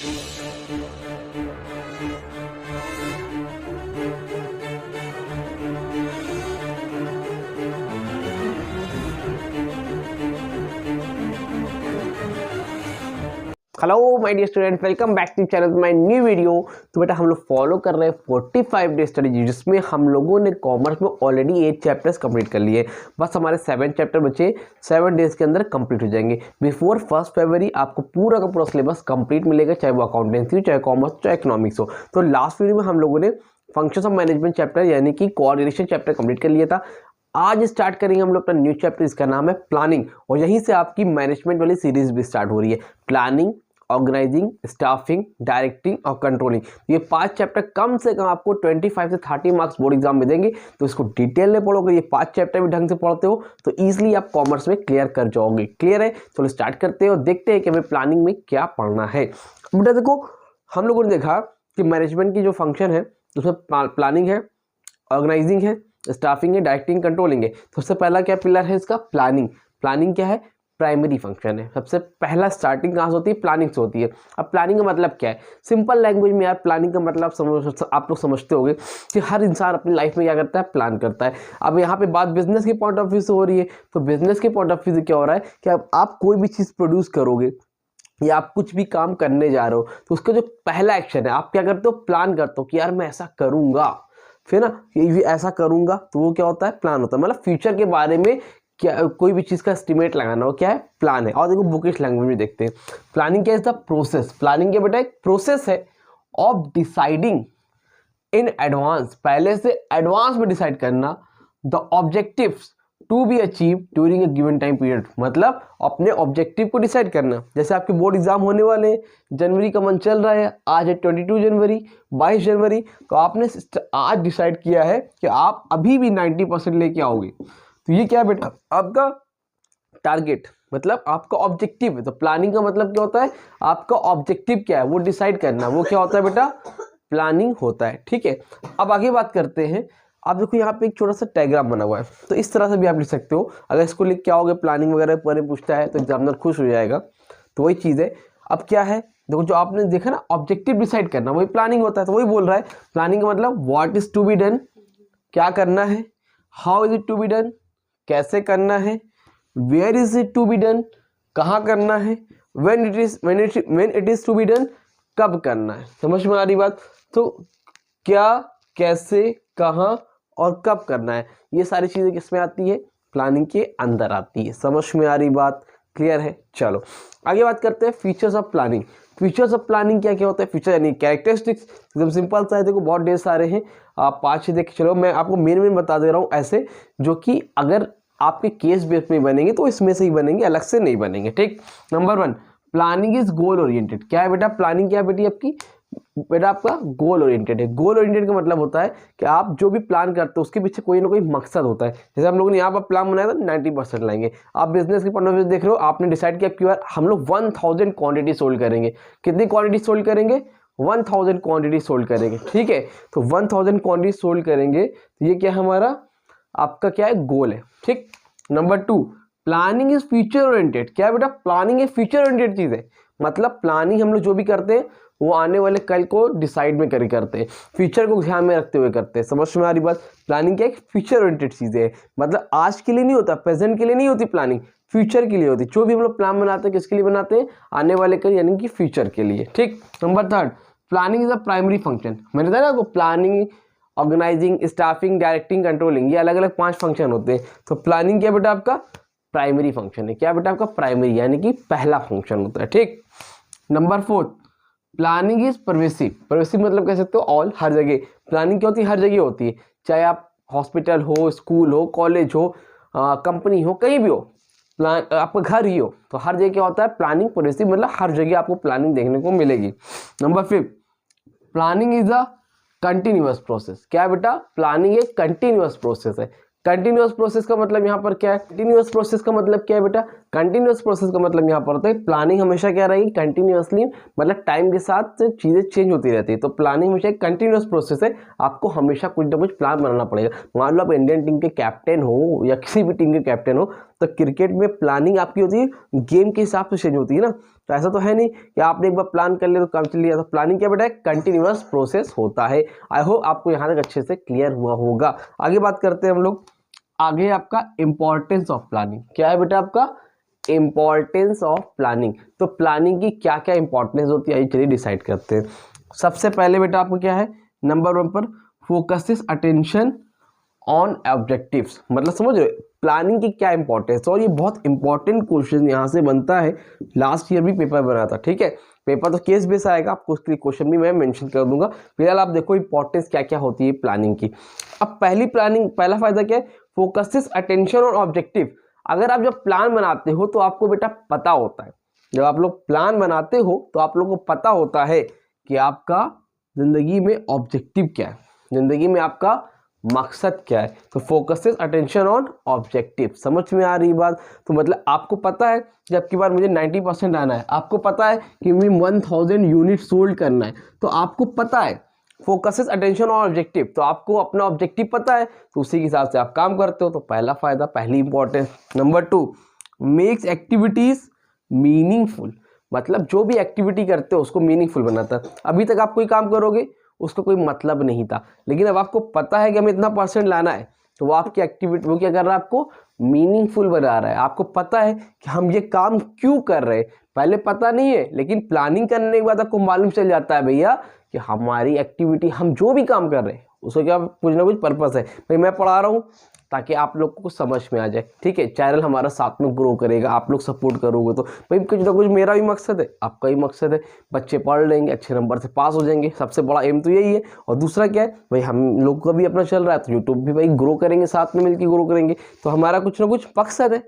Hello my dear student, welcome back to channel my new video. तो बेटा हम लोग फॉलो कर रहे हैं 45 डे स्टडी, जिसमें हम लोगों ने कॉमर्स में ऑलरेडी 8 चैप्टर्स कंप्लीट कर लिए। बस हमारे 7 चैप्टर बचे, 7 डेज के अंदर कंप्लीट हो जाएंगे। बिफोर 1 फरवरी आपको पूरा का पूरा सिलेबस कंप्लीट मिलेगा, चाहे वो अकाउंटेंसी हो, चाहे कॉमर्स, चाहे इकोनॉमिक्स हो। तो लास्ट वीडियो में हम लोगों ने फंक्शंस ऑफ मैनेजमेंट चैप्टर यानी कि कोऑर्डिनेशन चैप्टर कंप्लीट कर लिया था। आज स्टार्ट करेंगे हम लोग अपना न्यू चैप्टर, इसका नाम है प्लानिंग, और यहीं से आपकी मैनेजमेंट वाली सीरीज भी स्टार्ट हो रही है। प्लानिंग, ऑर्गेनाइजिंग, स्टाफिंग, डायरेक्टिंग और कंट्रोलिंग, ये 5 चैप्टर कम से कम आपको 25 से 30 मार्क्स बोर्ड एग्जाम में देंगे। तो इसको डिटेल में पढ़ोगे, ये 5 चैप्टर भी ढंग से पढ़ते हो तो ईजिली आप कॉमर्स में क्लियर कर जाओगे। क्लियर है? चलो स्टार्ट करते हो, देखते हैं कि हमें प्लानिंग में क्या पढ़ना है। बेटा देखो, हम लोगों ने देखा कि मैनेजमेंट की जो फंक्शन है उसमें प्लानिंग है, ऑर्गेनाइजिंग है, स्टाफिंग है, डायरेक्टिंग, कंट्रोलिंग है। सबसे पहला क्या पिलर है इसका? प्लानिंग। प्लानिंग क्या है? प्राइमरी फंक्शन है। सबसे पहला स्टार्टिंग कहाँ से होती है? प्लानिंग से होती है। अब प्लानिंग का मतलब क्या है? सिंपल लैंग्वेज में यार, प्लानिंग का मतलब आप लोग समझते होंगे कि हर इंसान अपनी लाइफ में क्या करता है? प्लान करता है। अब यहाँ पे बात बिजनेस के पॉइंट ऑफ व्यू से हो रही है, तो बिजनेस के पॉइंट ऑफ व्यू से क्या हो रहा है कि आप कोई भी चीज़ प्रोड्यूस करोगे या आप कुछ भी काम करने जा रहे हो, तो उसका जो पहला एक्शन है, आप क्या करते हो? प्लान करते हो कि यार मैं ऐसा करूँगा, फिर ना ये ऐसा करूँगा, तो वो क्या होता है? प्लान होता है। मतलब फ्यूचर के बारे में क्या कोई भी चीज़ का एस्टिमेट लगाना हो, क्या है? प्लान है। और देखो बुकिश लैंग्वेज में देखते हैं, प्लानिंग क्या इज द प्रोसेस। प्लानिंग क्या बेटा? एक प्रोसेस है ऑफ डिसाइडिंग इन एडवांस, पहले से एडवांस में डिसाइड करना the objectives to be achieve during a given time period. मतलब अपने ऑब्जेक्टिव को डिसाइड करना। जैसे आपके बोर्ड एग्जाम होने वाले हैं, जनवरी का मंथ चल रहा है, आज है 22 जनवरी, 22 जनवरी, तो आपने आज डिसाइड किया है कि आप अभी भी 90% लेके आओगे। तो ये क्या बेटा? आपका टारगेट, मतलब आपका ऑब्जेक्टिव है। तो प्लानिंग का मतलब क्या होता है? आपका ऑब्जेक्टिव क्या है वो डिसाइड करना, वो क्या होता है बेटा? प्लानिंग होता है। ठीक है, अब आगे बात करते हैं। आप देखो यहाँ पे एक छोटा सा डायग्राम बना हुआ है, तो इस तरह से भी आप लिख सकते हो। अगर इसको लिख के आओगे, प्लानिंग वगैरह पर पूछता है तो एग्जामिनर खुश हो जाएगा। तो वही चीज़ है। अब क्या है, देखो जो आपने देखा ना, ऑब्जेक्टिव डिसाइड करना, वही प्लानिंग होता है। तो वही बोल रहा है, प्लानिंग का मतलब what is to be done, क्या करना है, how is it to be done, कैसे करना है, where is it to be done, कहाँ करना है, when it is to be done, कब करना है। समझ में आ रही बात? तो क्या, कैसे, कहाँ और कब करना है, ये सारी चीजें किसमें आती है? प्लानिंग के अंदर आती है। समझ में आ रही बात? क्लियर है? चलो आगे बात करते हैं features of planning. Features of planning क्या क्या होता है? फीचर यानी कैरेक्टरिस्टिक्स, एकदम सिंपल सा है। देखो बहुत ढेर सारे हैं, आप 5 देख चलो, मैं आपको मेन बता दे रहा हूँ ऐसे, जो कि अगर आपके केस बेस में बनेंगे तो इसमें से ही बनेंगे, अलग से नहीं बनेंगे। ठीक, number 1, planning is goal oriented. क्या है बेटा? प्लानिंग क्या है बेटी आपकी? बेटा आपका गोल ओरिएंटेड है। गोल ओरिएंटेड का मतलब होता है कि आप जो भी प्लान करते हो उसके पीछे कोई ना कोई मकसद होता है। जैसे हम लोगों ने यहाँ पर प्लान बनाया था 90% लाएंगे। आप बिजनेस के पॉइंट ऑफ व्यू देख रहे हो, आपने डिसाइड किया कि यार हम लोग 1000 क्वांटिटी सोल्ड करेंगे। कितनी क्वांटिटी सोल्ड करेंगे? 1000 क्वांटिटी सोल्ड करेंगे। ठीक है, तो 1000 क्वांटिटी सोल्ड करेंगे, तो ये क्या हमारा आपका क्या है? गोल है। ठीक, number 2, planning is future oriented. क्या है बेटा? प्लानिंग एक फ्यूचर ओरिएंटेड चीज है। मतलब प्लानिंग हम लोग जो भी करते हैं वो आने वाले कल को डिसाइड में करते हैं, फ्यूचर को ध्यान में रखते हुए करते हैं। समझ में आ रही बात? प्लानिंग क्या एक फ्यूचर ओरिएंटेड चीज है। मतलब आज के लिए नहीं होता, प्रेजेंट के लिए नहीं होती प्लानिंग, फ्यूचर के लिए होती। जो भी हम लोग प्लान बनाते हैं किसके लिए बनाते हैं? आने वाले कल यानी कि फ्यूचर के लिए। ठीक, number 3, planning is a primary function. मैंने बताया ना आपको, planning, organising, staffing, directing, controlling, ये अलग अलग 5 फंक्शन होते हैं। तो प्लानिंग क्या बेटा आपका? प्राइमरी फंक्शन है। क्या बेटा आपका? प्राइमरी, यानी कि पहला फंक्शन होता है। ठीक, number 4, planning is pervasive. Pervasive मतलब कह सकते हो ऑल, हर जगह। प्लानिंग क्या होती है? हर जगह होती है, चाहे आप हॉस्पिटल हो, स्कूल हो, कॉलेज हो, कंपनी हो, कहीं भी हो, प्लान आपका घर ही हो, तो हर जगह क्या होता है? प्लानिंग परवेसिव, मतलब हर जगह आपको प्लानिंग देखने को मिलेगी। Number 5, planning is a continuous process. क्या है बेटा? प्लानिंग एक कंटिन्यूअस प्रोसेस है। कंटिन्यूअस प्रोसेस का मतलब यहाँ पर क्या है? कंटिन्यूअस प्रोसेस का मतलब क्या है बेटा? कंटिन्यूअस प्रोसेस का मतलब यहाँ पर होता है प्लानिंग हमेशा क्या रहेगी? कंटिन्यूअसली, मतलब टाइम के साथ चीजें चेंज होती रहती है। तो प्लानिंग हमेशा एक कंटिन्यूअस प्रोसेस है, आपको हमेशा कुछ ना कुछ प्लान बनाना पड़ेगा। मान लो आप इंडियन टीम के कैप्टन हो या किसी भी टीम के कैप्टन हो, तो क्रिकेट में प्लानिंग आपकी होती है गेम के हिसाब से चेंज होती है ना। तो ऐसा तो है नहीं कि आपने एक बार प्लान कर लिया तो काम चल लिया। तो प्लानिंग क्या बेटा है, कंटिन्यूअस प्रोसेस होता है। आई होप आपको यहाँ तक अच्छे से क्लियर हुआ होगा। आगे बात करते हैं हम लोग। आगे आपका इंपॉर्टेंस ऑफ प्लानिंग क्या है बेटा, आपका इंपॉर्टेंस ऑफ प्लानिंग। तो प्लानिंग की क्या क्या इंपॉर्टेंस होती है, चलिए डिसाइड करते हैं। सबसे पहले बेटा आपको क्या है, नंबर 1 पर फोकसेस अटेंशन ऑन ऑब्जेक्टिव्स। मतलब समझ रहे हो प्लानिंग की क्या इंपॉर्टेंस। और ये बहुत इंपॉर्टेंट क्वेश्चन यहाँ से बनता है, लास्ट ईयर भी पेपर बना था। ठीक है, पेपर तो केस बेस आएगा, आपको उसके लिए क्वेश्चन भी मैं मेंशन कर दूंगा। फिलहाल आप देखो इंपॉर्टेंस क्या क्या होती है प्लानिंग की। अब पहला फायदा क्या है, फोकसेस अटेंशन ऑन ऑब्जेक्टिव। अगर आप जब प्लान बनाते हो तो आपको बेटा पता होता है, जब आप लोग प्लान बनाते हो तो आप लोगों को पता होता है कि आपका जिंदगी में ऑब्जेक्टिव क्या है, जिंदगी में आपका मकसद क्या है। तो फोकसेस अटेंशन ऑन ऑब्जेक्टिव, समझ में आ रही बात। तो मतलब आपको पता है कि अब की बार मुझे 90% आना है, आपको पता है कि मुझे 1000 यूनिट सोल्ड करना है, तो आपको पता है फोकसेस अटेंशन ऑन ऑब्जेक्टिव। तो आपको अपना ऑब्जेक्टिव पता है, तो उसी के हिसाब से आप काम करते हो। तो पहला फायदा, पहली importance. Number 2, makes activities meaningful. मतलब जो भी एक्टिविटी करते हो उसको मीनिंगफुल बनाता है। अभी तक आप कोई काम करोगे उसका कोई मतलब नहीं था, लेकिन अब आपको पता है कि हमें इतना % लाना है, तो वो आपकी एक्टिविटी वो क्या कर रहा है, आपको मीनिंगफुल बना रहा है। आपको पता है कि हम ये काम क्यों कर रहे हैं, पहले पता नहीं है, लेकिन प्लानिंग करने के बाद आपको मालूम चल जाता है भैया कि हमारी एक्टिविटी, हम जो भी काम कर रहे हैं उसको क्या कुछ ना कुछ पर्पस है। भाई मैं पढ़ा रहा हूँ ताकि आप लोग को समझ में आ जाए। ठीक है, चैनल हमारा साथ में ग्रो करेगा, आप लोग सपोर्ट करोगे तो भाई कुछ ना कुछ मेरा भी मकसद है, आपका भी मकसद है। बच्चे पढ़ लेंगे, अच्छे नंबर से पास हो जाएंगे, सबसे बड़ा एम तो यही है। और दूसरा क्या है भाई, हम लोग का भी अपना चल रहा है तो यूट्यूब भी भाई ग्रो करेंगे, साथ में मिलकर ग्रो करेंगे। तो हमारा कुछ ना कुछ मकसद है,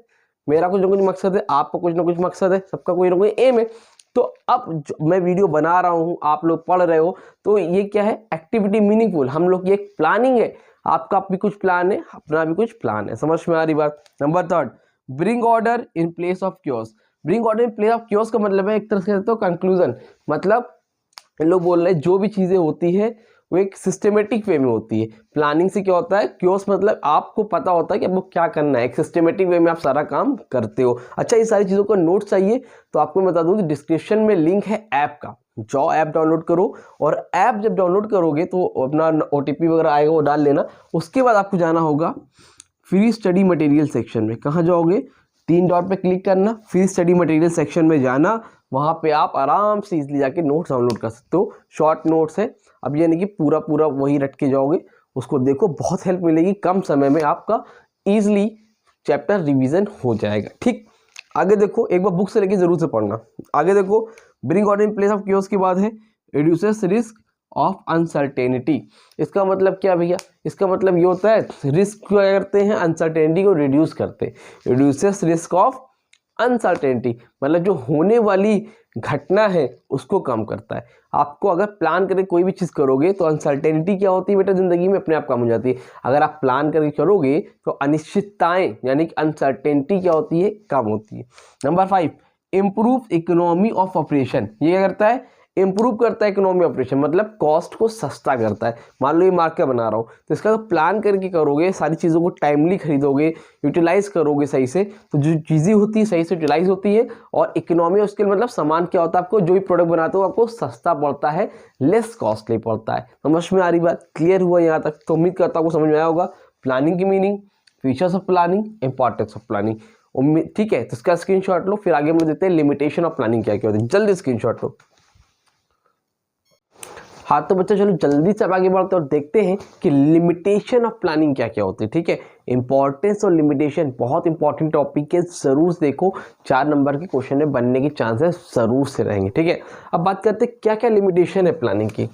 मेरा कुछ ना कुछ मकसद है, आपका कुछ ना कुछ मकसद है, सबका कोई ना कोई एम है। तो अब मैं वीडियो बना रहा हूँ, आप लोग पढ़ रहे हो, तो ये क्या है, एक्टिविटी मीनिंगफुल। हम लोग ये एक प्लानिंग है, आपका भी कुछ प्लान है, अपना भी कुछ प्लान है। समझ में आ रही बात। Number 3, bring order in place of chaos. Bring order in place of chaos का मतलब है एक तरह से तो कंक्लूजन। मतलब लोग बोल रहे हैं जो भी चीजें होती है वो एक सिस्टमेटिक वे में होती है। प्लानिंग से क्या होता है, क्योस मतलब आपको पता होता है कि आपको क्या करना है, एक सिस्टमेटिक वे में आप सारा काम करते हो। अच्छा, ये सारी चीज़ों का नोट चाहिए तो आपको मैं बता दूं कि डिस्क्रिप्शन में लिंक है ऐप का, जाओ ऐप डाउनलोड करो। और ऐप जब डाउनलोड करोगे तो अपना OTP वगैरह आएगा, वो डाल लेना। उसके बाद आपको जाना होगा फ्री स्टडी मटेरियल सेक्शन में। कहाँ जाओगे, 3 डॉट पे क्लिक करना, फ्री स्टडी मटेरियल सेक्शन में जाना। वहाँ पे आप आराम से इजीली जाके नोट्स डाउनलोड कर सकते हो। शॉर्ट नोट्स है, अब यानी कि पूरा वही रट के जाओगे, उसको देखो, बहुत हेल्प मिलेगी। कम समय में आपका ईजिली चैप्टर रिवीजन हो जाएगा। ठीक, आगे देखो, एक बार बुक से लेके जरूर से पढ़ना। आगे देखो, bring order in place of chaos के बाद है रिड्यूसेस रिस्क ऑफ अनसर्टेनिटी। इसका मतलब क्या भैया, इसका मतलब ये होता है रिस्क क्या करते हैं, अनसर्टेनिटी को रिड्यूस करते हैं। रिड्यूसेस रिस्क ऑफ अनसर्टेनिटी मतलब जो होने वाली घटना है उसको कम करता है। आपको अगर प्लान करके कोई भी चीज़ करोगे तो अनसर्टेनिटी क्या होती है बेटा, जिंदगी में अपने आप कम हो जाती है। अगर आप प्लान करके करोगे तो अनिश्चितताएं यानी कि अनसर्टेनिटी क्या होती है, कम होती है। Number 5, improve economy of operation. ये क्या करता है, इंप्रूव करता है इकोनॉमी ऑपरेशन, मतलब कॉस्ट को सस्ता करता है। मान लो ये मार्केट बना रहा हूँ तो इसका तो प्लान करके करोगे, सारी चीज़ों को टाइमली खरीदोगे, यूटिलाइज करोगे सही से, तो जो चीज़ें होती है सही से यूटिलाइज होती है। और इकोनॉमी ऑफ स्केल मतलब सामान क्या होता है, आपको जो भी प्रोडक्ट बनाते हो आपको सस्ता पड़ता है, लेस कॉस्टली पड़ता है। समझ में आ रही बात, क्लियर हुआ यहाँ तक? तो उम्मीद करता हूँ आपको समझ में आया होगा प्लानिंग की meaning, features of planning, importance of planning. उम्मीद ठीक है, तो इसका स्क्रीनशॉट लो, फिर आगे हम देते हैं लिमिटेशन ऑफ प्लानिंग क्या क्या होती है। जल्दी स्क्रीनशॉट लो। हाँ तो बच्चा चलो जल्दी से आगे बढ़ते और देखते हैं कि लिमिटेशन ऑफ प्लानिंग क्या क्या होती है। ठीक है, इंपॉर्टेंस और लिमिटेशन बहुत इंपॉर्टेंट टॉपिक है, जरूर देखो, 4 नंबर के क्वेश्चन में बनने के चांसेस जरूर से रहेंगे। ठीक है, अब बात करते हैं क्या क्या लिमिटेशन है प्लानिंग की।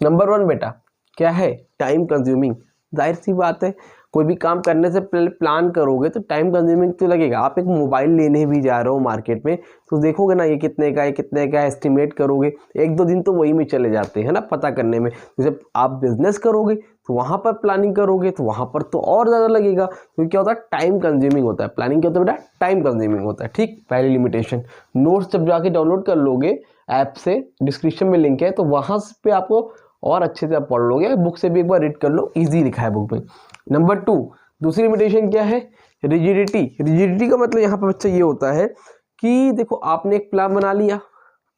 नंबर 1 बेटा क्या है, टाइम कंज्यूमिंग। जाहिर सी बात है, कोई भी काम करने से पहले प्लान करोगे तो टाइम कंज्यूमिंग तो लगेगा। आप एक मोबाइल लेने भी जा रहे हो मार्केट में तो देखोगे ना ये कितने का है, कितने का है, एस्टिमेट करोगे, 1-2 दिन तो वही में चले जाते हैं ना पता करने में। जब आप बिजनेस करोगे तो वहाँ पर प्लानिंग करोगे तो वहाँ पर तो और ज़्यादा लगेगा, क्योंकि क्या होता है, टाइम कंज्यूमिंग होता है। प्लानिंग क्या होता है बेटा, टाइम कंज्यूमिंग होता है। ठीक, पहली लिमिटेशन। नोट्स जब जाके डाउनलोड कर लोगे ऐप से, डिस्क्रिप्शन में लिंक है, तो वहाँ पे आपको और अच्छे से आप पढ़ लोगे, बुक से भी एक बार रीड कर लो, ईजी लिखा है बुक में। नंबर 2 दूसरी लिमिटेशन क्या है, रिजिडिटी। रिजिडिटी का मतलब यहाँ पर बच्चा ये होता है कि देखो आपने एक प्लान बना लिया,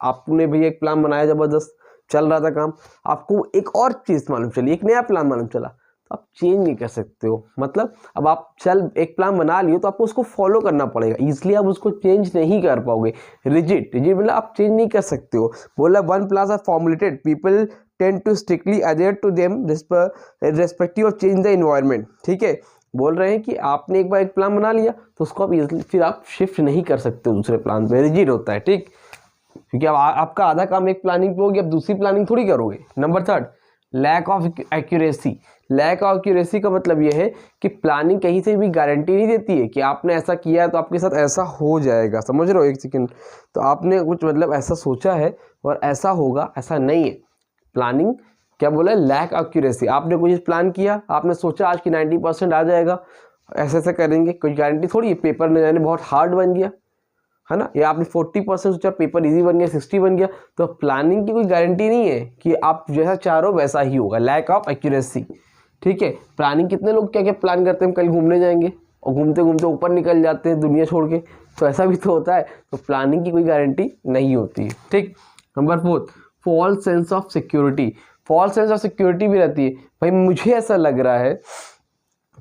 आपने भैया एक प्लान बनाया, ज़बरदस्त चल रहा था काम, आपको एक और चीज़ मालूम चली, एक नया प्लान मालूम चला, तो आप चेंज नहीं कर सकते हो। मतलब अब आप एक प्लान बना लिए तो आपको उसको फॉलो करना पड़ेगा, इसलिए आप उसको चेंज नहीं कर पाओगे। रिजिड मतलब आप चेंज नहीं कर सकते हो। बोला one plans are formulated, people tend to strictly adhere to them respective of change the environment. ठीक है, बोल रहे हैं कि आपने एक बार एक प्लान बना लिया तो उसको आप इजीली फिर आप शिफ्ट नहीं कर सकते हो दूसरे प्लान पे, रिजिड होता है। ठीक, क्योंकि अब आपका आधा काम एक प्लानिंग पे हो गया, अब दूसरी प्लानिंग थोड़ी करोगे। Number third, lack of accuracy. Lack of accuracy का मतलब यह है कि प्लानिंग कहीं से भी गारंटी नहीं देती है कि आपने ऐसा किया है तो आपके साथ ऐसा हो जाएगा। समझ रहे हो? एक सेकंड, तो आपने कुछ मतलब ऐसा सोचा है और ऐसा होगा, ऐसा नहीं है। प्लानिंग क्या बोला है? Lack of accuracy. आपने कुछ प्लान किया, आपने सोचा आज की 90% आ जाएगा, ऐसे ऐसा करेंगे, कोई गारंटी थोड़ी है। पेपर न जाने बहुत हार्ड बन गया है ना, या आपने 40% सोचा पेपर इजी बन गया, 60 बन गया, तो प्लानिंग की कोई गारंटी नहीं है कि आप जैसा चाह रहे हो वैसा ही होगा। Lack of accuracy. ठीक है, प्लानिंग कितने लोग क्या क्या प्लान करते हैं, कल घूमने जाएंगे और घूमते घूमते ऊपर निकल जाते हैं दुनिया छोड़ के, तो ऐसा भी तो होता है। तो प्लानिंग की कोई गारंटी नहीं होती है। ठीक, number fourth, false sense of security. False sense of security भी रहती है। भाई मुझे ऐसा लग रहा है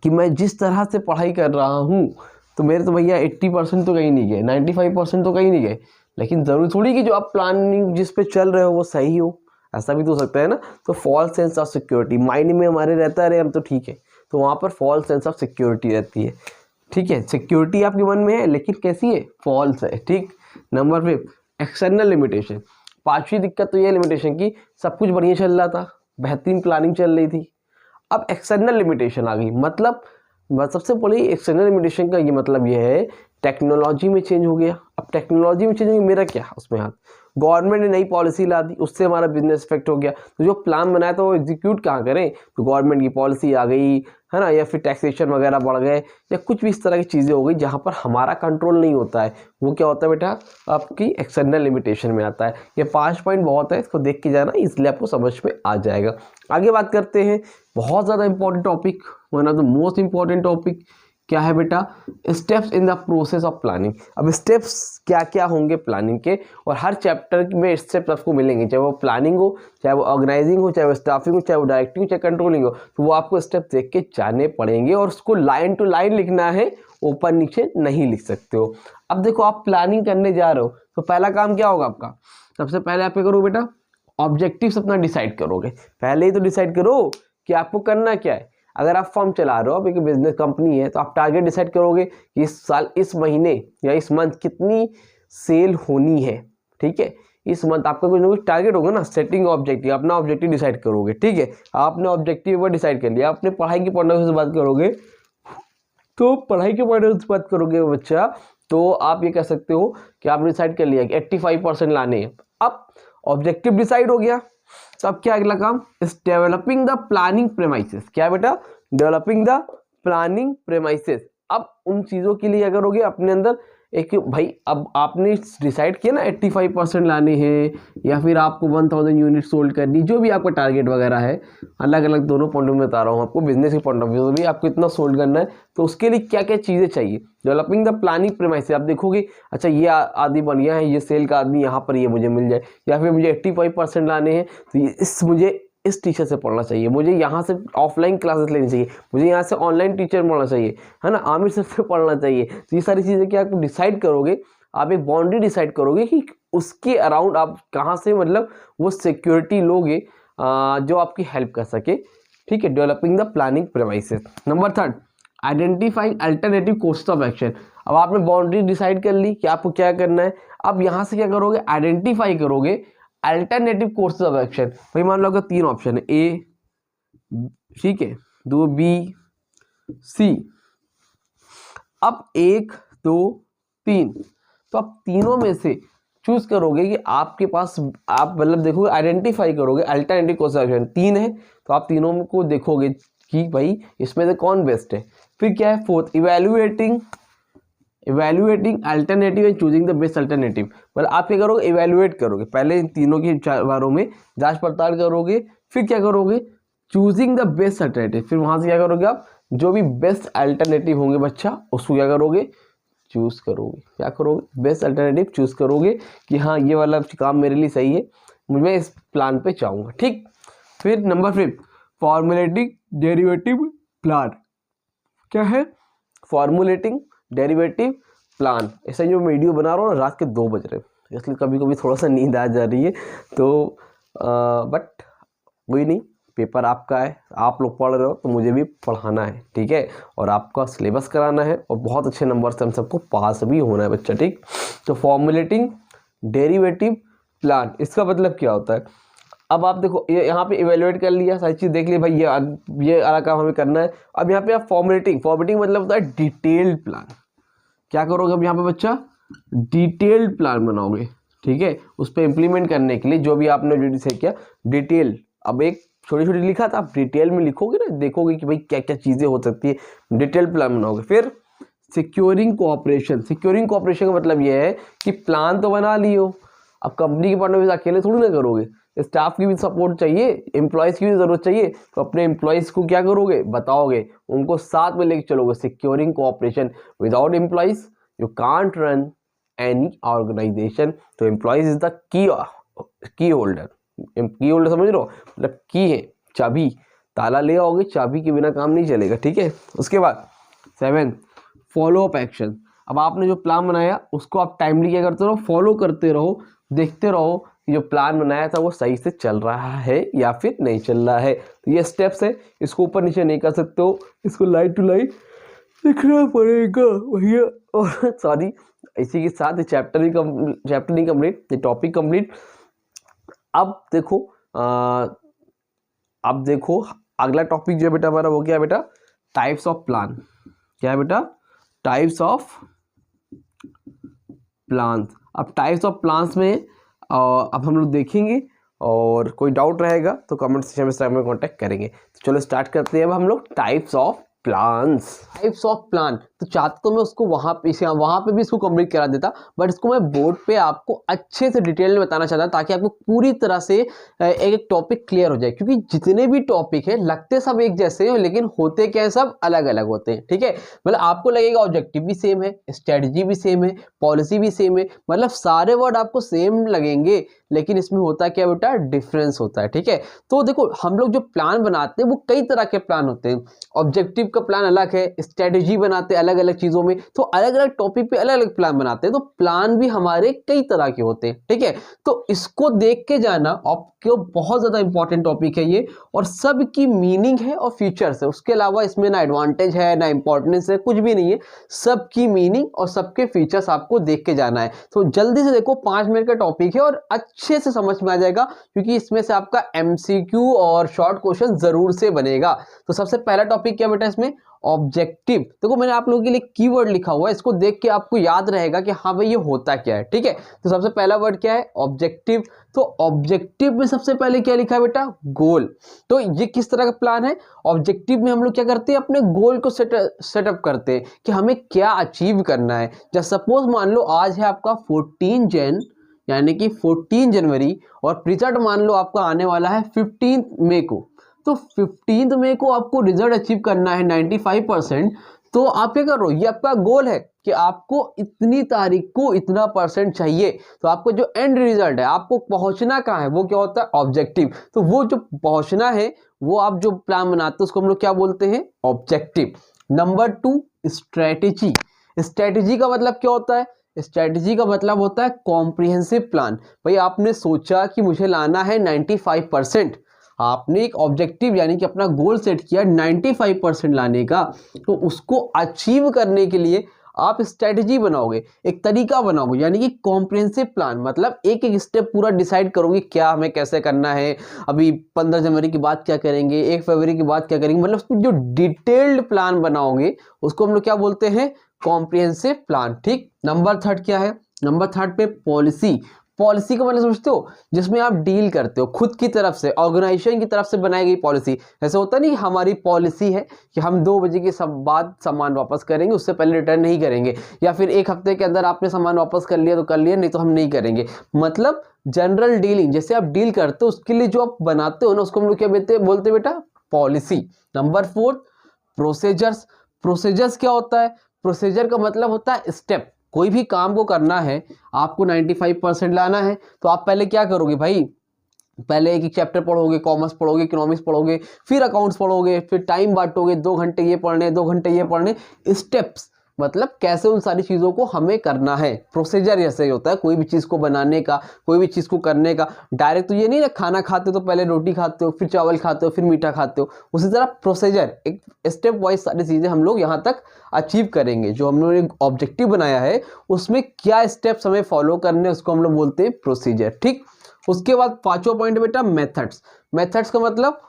कि मैं जिस तरह से पढ़ाई कर रहा हूँ तो मेरे तो भैया 80% तो कहीं नहीं गए, 95% तो कहीं नहीं गए, लेकिन ज़रूरी थोड़ी कि जो आप प्लानिंग जिस पे चल रहे हो वो सही हो, ऐसा भी तो हो सकता है ना। तो false sense of security mind में हमारे रहता है, अरे हम तो ठीक है, तो वहाँ पर फॉल्स सेंस ऑफ सिक्योरिटी रहती है। ठीक है, सिक्योरिटी आपके मन में है लेकिन कैसी है? फॉल्स है। ठीक, नंबर 5, एक्सटर्नल लिमिटेशन। पांचवी दिक्कत तो ये लिमिटेशन की सब कुछ बढ़िया चल रहा था, बेहतरीन प्लानिंग चल रही थी, अब एक्सटर्नल लिमिटेशन आ गई। मतलब सबसे बड़ी एक्सटर्नल लिमिटेशन का ये मतलब ये है टेक्नोलॉजी में चेंज हो गया। अब टेक्नोलॉजी में चेंज हो गया, मेरा क्या उसमें हाथ? गवर्नमेंट ने नई पॉलिसी ला दी, उससे हमारा बिजनेस इफेक्ट हो गया, तो जो प्लान बनाया था वो एग्जीक्यूट कहाँ करें? तो गवर्नमेंट की पॉलिसी आ गई है ना, या फिर टैक्सेशन वगैरह बढ़ गए, या कुछ भी इस तरह की चीज़ें हो गई जहाँ पर हमारा कंट्रोल नहीं होता है। वो क्या होता है बेटा? आपकी एक्सटर्नल लिमिटेशन में आता है। ये 5 पॉइंट बहुत है, इसको देख के जाना, इसलिए आपको समझ में आ जाएगा। आगे बात करते हैं, बहुत ज़्यादा important topic, one of the most important topic क्या है बेटा? Steps in the process of planning. अब स्टेप्स क्या क्या होंगे प्लानिंग के, और हर चैप्टर में स्टेप्स आपको मिलेंगे, चाहे वो प्लानिंग हो, चाहे वो ऑर्गेनाइजिंग हो, चाहे वो स्टाफिंग हो, चाहे वो डायरेक्टिंग हो, चाहे कंट्रोलिंग हो, तो वो आपको स्टेप देख के जाने पड़ेंगे और उसको लाइन टू लाइन लिखना है, ऊपर नीचे नहीं लिख सकते हो। अब देखो, आप प्लानिंग करने जा रहे हो तो पहला काम क्या होगा आपका? सबसे पहले आप क्या करो बेटा? ऑब्जेक्टिव्स अपना डिसाइड करोगे। पहले ही तो डिसाइड करो कि आपको करना क्या है। अगर आप फर्म चला रहे हो, आप एक बिजनेस कंपनी है, तो आप टारगेट डिसाइड करोगे कि इस साल, इस महीने या इस मंथ कितनी सेल होनी है। ठीक है, इस मंथ आपका कुछ ना कुछ टारगेट होगा ना, सेटिंग ऑब्जेक्टिव, अपना ऑब्जेक्टिव डिसाइड करोगे। ठीक है, आपने ऑब्जेक्टिव पर डिसाइड कर लिया, अपने पढ़ाई के पॉइंट ऑफ व्यू से बात करोगे, तो पढ़ाई के पॉइंट ऑफ व्यू से बात करोगे बच्चा, तो आप ये कह सकते हो कि आपने डिसाइड कर लिया कि 85% लाने हैं। अब ऑब्जेक्टिव डिसाइड हो गया, तो अब क्या अगला काम? इस डेवलपिंग द प्लानिंग प्रेमाइसेस। क्या बेटा? Developing the planning premises. अब उन चीज़ों के लिए अगर होगे अपने अंदर एक, भाई अब आपने डिसाइड किया ना 85% लाने हैं, या फिर आपको 1000 यूनिट सोल्ड करनी, जो भी आपका टारगेट वगैरह है, अलग अलग दोनों पॉइंट में बता रहा हूँ आपको, बिजनेस के पॉइंट ऑफ व्यू से भी आपको इतना सोल्ड करना है, तो उसके लिए क्या क्या चीज़ें चाहिए? Developing the planning premises. आप देखोगे, अच्छा ये आदमी बढ़िया है, ये सेल का आदमी यहाँ पर ये मुझे मिल जाए, या फिर मुझे 85% लाने हैं तो ये मुझे इस टीचर से पढ़ना चाहिए, मुझे यहाँ से ऑफलाइन क्लासेस लेनी चाहिए, मुझे यहाँ से ऑनलाइन टीचर पढ़ना चाहिए, है ना, आमिर सर से पढ़ना चाहिए। तो ये सारी चीज़ें क्या आप डिसाइड करोगे, आप एक बाउंड्री डिसाइड करोगे कि उसके अराउंड आप कहाँ से मतलब वो सिक्योरिटी लोगे जो आपकी हेल्प कर सके। ठीक है, developing the planning premises. Number 3, identifying alternative course of action. अब आपने बाउंड्री डिसाइड कर ली कि आपको क्या करना है, अब यहाँ से क्या करोगे? आइडेंटिफाई करोगे अल्टरनेटिव कोर्सेज ऑफ एक्शन। भाई मान लो अगर 3 ऑप्शन है, ए, ठीक है, 2 बी सी, अब 1 2 3, तो आप तीनों में से चूज करोगे कि आपके पास, आप मतलब देखोगे, आइडेंटिफाई करोगे अल्टरनेटिव कोर्स ऑफ एक्शन। 3 है तो आप तीनों को देखोगे कि भाई इसमें से कौन बेस्ट है। फिर क्या है? 4th, evaluating alternative and choosing the best alternative. मतलब आप क्या करोगे? इवेल्युएट करोगे, पहले इन तीनों के बारों में जांच पड़ताल करोगे, फिर क्या करोगे? Choosing the best alternative. फिर वहां से क्या करोगे? आप जो भी बेस्ट अल्टरनेटिव होंगे बच्चा, उसको क्या करोगे? चूज़ करोगे, क्या करोगे, बेस्ट अल्टरनेटिव चूज़ करोगे कि हाँ ये वाला काम मेरे लिए सही है, मैं इस प्लान पे चाहूँगा। ठीक, फिर नंबर 5 फॉर्मुलेटिंग डेरिवेटिव प्लान। क्या है फॉर्मुलेटिंग डेरिवेटिव प्लान? ऐसा जो वीडियो बना रहा हूँ ना, रात के 2 बज रहे, इसलिए कभी कभी थोड़ा सा नींद आ जा रही है, तो बट कोई नहीं, पेपर आपका है, आप लोग पढ़ रहे हो तो मुझे भी पढ़ाना है, ठीक है, और आपका सिलेबस कराना है और बहुत अच्छे नंबर से हम सबको पास भी होना है बच्चा। ठीक, तो फॉर्मुलेटिंग डेरिवेटिव प्लान, इसका मतलब क्या होता है? अब आप देखो, ये यहाँ पे इवेलुएट कर लिया, सारी चीज़ देख ली भाई, ये वाला काम हमें करना है। अब यहाँ पे आप फॉर्मुलेटिंग मतलब होता है डिटेल्ड प्लान। क्या करोगे अब यहाँ पे बच्चा? डिटेल्ड प्लान बनाओगे, ठीक है, उस पर इम्प्लीमेंट करने के लिए जो भी आपने जो किया डिटेल, अब एक छोटी छोटी लिखा था, आप डिटेल में लिखोगे ना, देखोगे कि भाई क्या क्या चीज़ें हो सकती है, डिटेल प्लान बनाओगे। फिर सिक्योरिंग कोऑपरेशन। सिक्योरिंग कोऑपरेशन का मतलब ये है कि प्लान तो बना लियो, अब कंपनी के पार्टनर में अकेले थोड़ी ना करोगे, स्टाफ की भी सपोर्ट चाहिए, एम्प्लॉयज़ की भी ज़रूरत चाहिए, तो अपने एम्प्लॉयज़ को क्या करोगे, बताओगे, उनको साथ में लेके चलोगे। Securing cooperation, without employees you can't run any organisation, तो employees is the key holder. Key holder समझ लो, मतलब की है, चाबी, ताला ले आओगे, चाबी के बिना काम नहीं चलेगा, ठीक है। उसके बाद 7 फॉलो अप एक्शन। अब आपने जो प्लान बनाया उसको आप टाइमली क्या करते रहो, फॉलो करते रहो, देखते रहो कि जो प्लान बनाया था वो सही से चल रहा है या फिर नहीं चल रहा है। तो ये स्टेप्स है, इसको ऊपर नीचे नहीं कर सकते हो, इसको लाइन टू लाइन लिखना पड़ेगा भैया। और सॉरी, इसी के साथ चैप्टर नहीं कंप्लीट, ये टॉपिक कंप्लीट। अब देखो अगला टॉपिक जो है बेटा हमारा, वो क्या है बेटा? Types of plan. क्या है बेटा? Types of plans. अब टाइप्स ऑफ प्लान्स में अब हम लोग देखेंगे, और कोई डाउट रहेगा तो कमेंट सेक्शन में कांटेक्ट करेंगे। तो चलो स्टार्ट करते हैं अब हम लोग types of plans. Types of plan, तो चाहता तो मैं उसको वहाँ पे भी इसको कंप्लीट करा देता, बट इसको मैं बोर्ड पे आपको अच्छे से डिटेल में बताना चाहता ताकि आपको पूरी तरह से एक टॉपिक क्लियर हो जाए, क्योंकि जितने भी टॉपिक है लगते सब एक जैसे हैं लेकिन होते क्या है, सब अलग अलग होते हैं, ठीक है। मतलब आपको लगेगा ऑब्जेक्टिव भी सेम है, स्ट्रेटजी भी सेम है, पॉलिसी भी सेम है, मतलब सारे वर्ड आपको सेम लगेंगे, लेकिन इसमें होता क्या बेटा? डिफरेंस होता है, ठीक है। तो देखो हम लोग जो प्लान बनाते हैं वो कई तरह के प्लान होते हैं, ऑब्जेक्टिव का प्लान अलग है, स्ट्रेटजी बनाते हैं अलग अलग चीजों में, तो अलग अलग टॉपिक पे अलग अलग प्लान बनाते हैं, तो प्लान भी हमारे कई तरह के होते हैं, ठीक है। तो इसको देख के जाना आपको बहुत ज्यादा इंपॉर्टेंट टॉपिक है ये, और सब की मीनिंग है और फीचर्स है, उसके अलावा इसमें ना एडवांटेज है ना इंपॉर्टेंस है, कुछ भी नहीं है, सबकी मीनिंग और सबके फीचर्स आपको देख के जाना है। तो जल्दी से देखो, 5 मिनट का टॉपिक है और अच्छे से समझ में आ जाएगा, क्योंकि इसमें से आपका एमसीक्यू और शॉर्ट क्वेश्चन जरूर से बनेगा। तो सबसे पहला टॉपिक क्या बेटा इसमें? ऑब्जेक्टिव। देखो मैंने आप लोगों के लिए कीवर्ड लिखा हुआ है, इसको देख के आपको याद रहेगा कि हाँ भाई ये होता क्या है, ठीक है। तो सबसे पहला वर्ड क्या है? ऑब्जेक्टिव। तो ऑब्जेक्टिव में सबसे पहले क्या लिखा है बेटा? गोल। तो ये किस तरह का प्लान है? ऑब्जेक्टिव में हम लोग क्या करते हैं? अपने गोल को सेटअप करते हैं कि हमें क्या अचीव करना है। जब सपोज मान लो आज है आपका 14 जन, यानी कि 14 जनवरी, और रिजल्ट मान लो आपका आने वाला है 15 मई को, तो 15 मई को आपको रिजल्ट अचीव करना है 95%। तो आप क्या करो, ये आपका गोल है कि आपको इतनी तारीख को इतना परसेंट चाहिए, तो आपको जो एंड रिजल्ट है, आपको पहुंचना कहाँ है, वो क्या होता है? ऑब्जेक्टिव। तो वो जो पहुंचना है, वो आप जो प्लान बनाते हैं उसको हम लोग क्या बोलते हैं? ऑब्जेक्टिव। Number 2 strategy. स्ट्रेटेजी का मतलब क्या होता है? स्ट्रेटेजी का मतलब होता है कॉम्प्रिहेंसिव प्लान। भाई आपने सोचा कि मुझे लाना है 95%, आपने एक ऑब्जेक्टिव यानी कि अपना गोल सेट किया 95% लाने का, तो उसको अचीव करने के लिए आप स्ट्रेटजी बनाओगे, एक तरीका बनाओगे, यानी कि कॉम्प्रिहेंसिव प्लान, मतलब एक एक स्टेप पूरा डिसाइड करोगे क्या हमें कैसे करना है, अभी 15 जनवरी के बाद क्या करेंगे, 1 फरवरी के बाद क्या करेंगे, मतलब उसको जो डिटेल्ड प्लान बनाओगे उसको हम लोग क्या बोलते हैं? कॉम्प्रिहेंसिव प्लान, ठीक। नंबर 3 क्या है? नंबर 3 पे पॉलिसी। पॉलिसी का मतलब समझते हो? जिसमें आप डील करते हो खुद की तरफ से, ऑर्गेनाइजेशन की तरफ से बनाई गई पॉलिसी। ऐसा होता नहीं, हमारी पॉलिसी है कि हम 2 बजे के बाद सामान वापस करेंगे, उससे पहले रिटर्न नहीं करेंगे, या फिर 1 हफ्ते के अंदर आपने सामान वापस कर लिया तो कर लिया, नहीं तो हम नहीं करेंगे। मतलब जनरल डीलिंग, जैसे आप डील करते हो उसके लिए जो आप बनाते हो ना, उसको हम लोग क्या बोलते बेटा? पॉलिसी। Number 4 procedures. प्रोसीजर्स क्या होता है? प्रोसीजर का मतलब होता है स्टेप। कोई भी काम को करना है, आपको 95% लाना है, तो आप पहले क्या करोगे भाई, पहले एक चैप्टर पढ़ोगे, कॉमर्स पढ़ोगे, इकोनॉमिक्स पढ़ोगे, फिर अकाउंट्स पढ़ोगे, फिर टाइम बांटोगे, 2 घंटे ये पढ़ने, 2 घंटे ये पढ़ने। स्टेप्स मतलब कैसे उन सारी चीज़ों को हमें करना है। प्रोसीजर ऐसे ही होता है कोई भी चीज़ को बनाने का, कोई भी चीज़ को करने का। डायरेक्ट तो ये नहीं ना, खाना खाते हो तो पहले रोटी खाते हो, फिर चावल खाते हो, फिर मीठा खाते हो। उसी तरह प्रोसीजर, एक स्टेप वाइज सारी चीज़ें हम लोग यहाँ तक अचीव करेंगे। जो हम लोगों ने ऑब्जेक्टिव बनाया है उसमें क्या स्टेप्स हमें फॉलो करने, उसको हम लोग बोलते हैं प्रोसीजर। ठीक, उसके बाद 5वां पॉइंट बेटा मेथड्स। मेथड्स का मतलब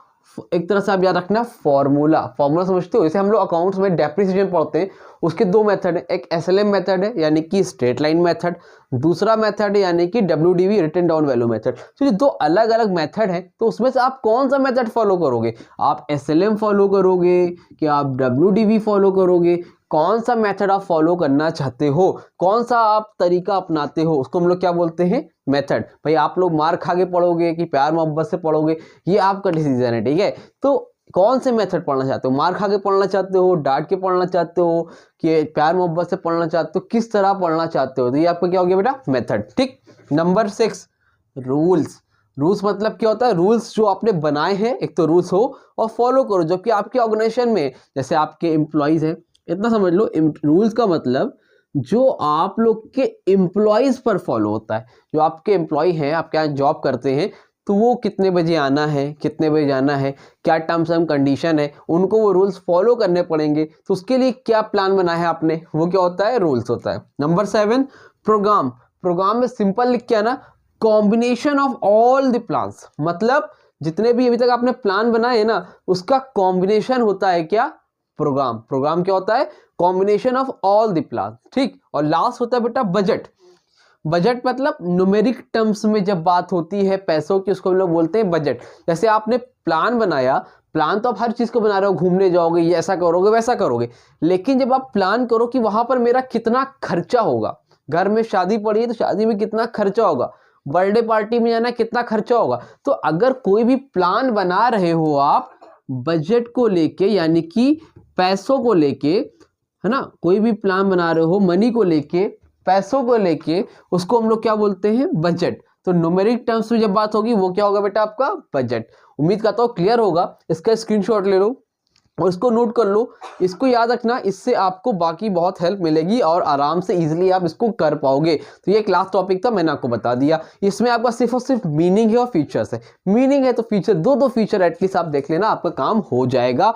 एक तरह से आप याद रखना फॉर्मूला। फॉर्मूला समझते हो, जैसे हम लोग अकाउंट्स में डेप्रिसिएशन पढ़ते हैं, उसके 2 मेथड है, एक एसएलएम मेथड है यानी कि स्ट्रेट लाइन मेथड, दूसरा मेथड है यानी कि WDV written down value method. तो ये 2 अलग अलग मेथड है, तो उसमें से आप कौन सा मेथड फॉलो करोगे? आप एसएलएम फॉलो करोगे कि आप डब्ल्यूडीवी फॉलो करोगे? कौन सा मेथड आप फॉलो करना चाहते हो, कौन सा आप तरीका अपनाते हो, उसको हम लोग क्या बोलते हैं? मेथड। भाई आप लोग मार खा के पढ़ोगे कि प्यार मोहब्बत से पढ़ोगे, ये आपका डिसीजन है। ठीक है, तो कौन से मेथड पढ़ना चाहते हो? मार खा के पढ़ना चाहते हो, डांट के पढ़ना चाहते हो, कि प्यार मोहब्बत से पढ़ना चाहते हो, किस तरह पढ़ना चाहते हो? तो ये आपका क्या हो गया बेटा? मेथड। ठीक, नंबर 6 रूल्स। रूल्स मतलब क्या होता है? रूल्स जो आपने बनाए हैं, एक तो रूल्स हो और फॉलो करो, जबकि आपके ऑर्गेनाइजेशन में जैसे आपके एम्प्लॉयज हैं, इतना समझ लो, रूल्स का मतलब जो आप लोग के एम्प्लॉयज पर फॉलो होता है। जो आपके एम्प्लॉय हैं, आपके यहाँ जॉब करते हैं, तो वो कितने बजे आना है, कितने बजे जाना है, क्या टर्म्स एंड कंडीशन है, उनको वो रूल्स फॉलो करने पड़ेंगे। तो उसके लिए क्या प्लान बनाया है आपने, वो क्या होता है? रूल्स होता है। Number 7 programme. प्रोग्राम में सिंपल लिख के आना, combination of all the plans. मतलब जितने भी अभी तक आपने प्लान बनाए हैं ना, उसका कॉम्बिनेशन होता है क्या? प्रोग्राम। प्रोग्राम क्या होता है? Combination of all the plan. ठीक, और लास्ट होता है बेटा बजट। बजट मतलब न्यूमेरिक टर्म्स में जब बात होती है पैसों की, उसको हम लोग बोलते हैं बजट। जैसे आपने प्लान बनाया, प्लान तो आप हर चीज को बना रहे हो, घूमने जाओगे, ये ऐसा करोगे, वैसा करोगे, लेकिन जब आप प्लान करो कि वहां पर मेरा कितना खर्चा होगा, घर में शादी पड़ी है तो शादी में कितना खर्चा होगा, बर्थडे पार्टी में जाना कितना खर्चा होगा, तो अगर कोई भी प्लान बना रहे हो आप बजट को लेके, यानी कि पैसों को लेके, है ना, कोई भी प्लान बना रहे हो मनी को लेके, पैसों को लेके, उसको हम लोग क्या बोलते हैं? बजट। तो न्यूमेरिक टर्म्स में जब बात होगी वो क्या होगा बेटा? आपका बजट। उम्मीद करता हूँ क्लियर होगा। इसका स्क्रीनशॉट ले लो और इसको नोट कर लो, इसको याद रखना, इससे आपको बाकी बहुत हेल्प मिलेगी और आराम से इजीली आप इसको कर पाओगे। तो ये क्लास टॉपिक था, मैंने आपको बता दिया। इसमें आपका सिर्फ और सिर्फ मीनिंग है और फीचर्स है। मीनिंग है तो फीचर, दो फीचर एटलीस्ट आप देख लेना, आपका काम हो जाएगा।